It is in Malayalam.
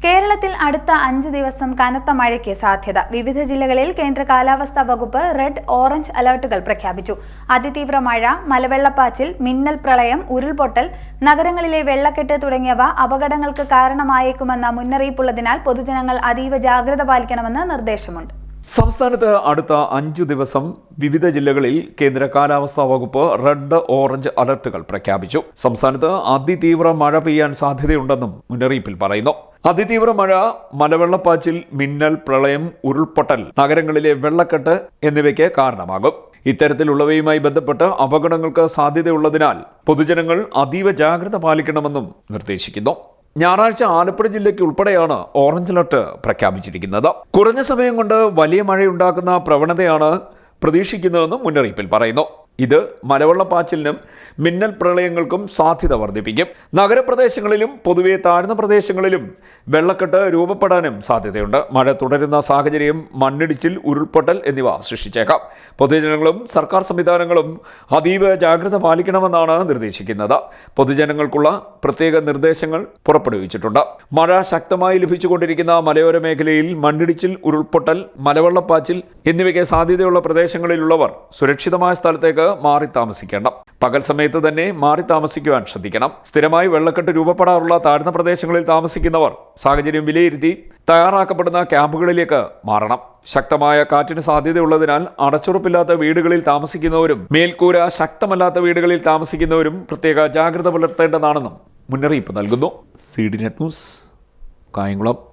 കേരളത്തിൽ അടുത്ത 5 ദിവസം കനത്ത മഴയ്ക്ക് സാധ്യത. വിവിധ ജില്ലകളിൽ കേന്ദ്ര കാലാവസ്ഥാ വകുപ്പ് റെഡ്, ഓറഞ്ച് അലർട്ടുകൾ പ്രഖ്യാപിച്ചു. അതിതീവ്ര മഴ, മലവെള്ളപ്പാച്ചിൽ, മിന്നൽ പ്രളയം, ഉരുൾപൊട്ടൽ, നഗരങ്ങളിലെ വെള്ളക്കെട്ട് തുടങ്ങിയവ അപകടങ്ങൾക്ക് കാരണമായേക്കുമെന്ന മുന്നറിയിപ്പുള്ളതിനാൽ പൊതുജനങ്ങൾ അതീവ ജാഗ്രത പാലിക്കണമെന്ന് നിർദ്ദേശമുണ്ട്. സംസ്ഥാനത്ത് അടുത്ത 5 ദിവസം വിവിധ ജില്ലകളിൽ കേന്ദ്ര കാലാവസ്ഥാ വകുപ്പ് റെഡ്, ഓറഞ്ച് അലർട്ടുകൾ പ്രഖ്യാപിച്ചു. സംസ്ഥാനത്ത് അതിതീവ്ര മഴ പെയ്യാൻ സാധ്യതയുണ്ടെന്നും മുന്നറിയിപ്പിൽ പറയുന്നു. അതിതീവ്ര മഴ, മലവെള്ളപ്പാച്ചിൽ, മിന്നൽ, പ്രളയം, ഉരുൾപൊട്ടൽ, നഗരങ്ങളിലെ വെള്ളക്കെട്ട് എന്നിവയ്ക്ക് കാരണമാകും. ഇത്തരത്തിലുള്ളവയുമായി ബന്ധപ്പെട്ട് അപകടങ്ങൾക്ക് സാധ്യതയുള്ളതിനാൽ പൊതുജനങ്ങൾ അതീവ ജാഗ്രത പാലിക്കണമെന്നും നിർദ്ദേശിക്കുന്നു. ഞായറാഴ്ച ആലപ്പുഴ ജില്ലയ്ക്ക് ഉൾപ്പെടെയാണ് ഓറഞ്ച് അലർട്ട് പ്രഖ്യാപിച്ചിരിക്കുന്നത്. കുറഞ്ഞ സമയം കൊണ്ട് വലിയ മഴയുണ്ടാക്കുന്ന പ്രവണതയാണ് പ്രതീക്ഷിക്കുന്നതെന്നും മുന്നറിയിപ്പിൽ പറയുന്നു. ഇത് മലവെള്ളപ്പാച്ചിലിനും മിന്നൽ പ്രളയങ്ങൾക്കും സാധ്യത വർദ്ധിപ്പിക്കും. നഗരപ്രദേശങ്ങളിലും പൊതുവെ താഴ്ന്ന പ്രദേശങ്ങളിലും വെള്ളക്കെട്ട് രൂപപ്പെടാനും സാധ്യതയുണ്ട്. മഴ തുടരുന്ന സാഹചര്യം മണ്ണിടിച്ചിൽ, ഉരുൾപൊട്ടൽ എന്നിവ സൃഷ്ടിച്ചേക്കാം. പൊതുജനങ്ങളും സർക്കാർ സംവിധാനങ്ങളും അതീവ ജാഗ്രത പാലിക്കണമെന്നാണ് നിർദ്ദേശിക്കുന്നത്. പൊതുജനങ്ങൾക്കുള്ള പ്രത്യേക നിർദ്ദേശങ്ങൾ പുറപ്പെടുവിച്ചിട്ടുണ്ട്. മഴ ശക്തമായി ലഭിച്ചുകൊണ്ടിരിക്കുന്ന മലയോര മേഖലയിൽ മണ്ണിടിച്ചിൽ, ഉരുൾപൊട്ടൽ, മലവെള്ളപ്പാച്ചിൽ എന്നിവയ്ക്ക് സാധ്യതയുള്ള പ്രദേശങ്ങളിലുള്ളവർ സുരക്ഷിതമായ സ്ഥലത്തേക്ക് മാറി താമസിക്കേണ്ട. പകൽ സമയത്ത് തന്നെ മാറി താമസിക്കുവാൻ ശ്രദ്ധിക്കണം. സ്ഥിരമായി വെള്ളക്കെട്ട് രൂപപ്പെടാറുള്ള താഴ്ന്ന പ്രദേശങ്ങളിൽ താമസിക്കുന്നവർ സാഹചര്യം വിലയിരുത്തി തയ്യാറാക്കപ്പെടുന്ന ക്യാമ്പുകളിലേക്ക് മാറണം. ശക്തമായ കാറ്റിന് സാധ്യതയുള്ളതിനാൽ അടച്ചുറപ്പില്ലാത്ത വീടുകളിൽ താമസിക്കുന്നവരും മേൽക്കൂര ശക്തമല്ലാത്ത വീടുകളിൽ താമസിക്കുന്നവരും പ്രത്യേക ജാഗ്രത പുലർത്തേണ്ടതാണെന്നും മുന്നറിയിപ്പ് നൽകുന്നു. CDNet news, Kayamkulam.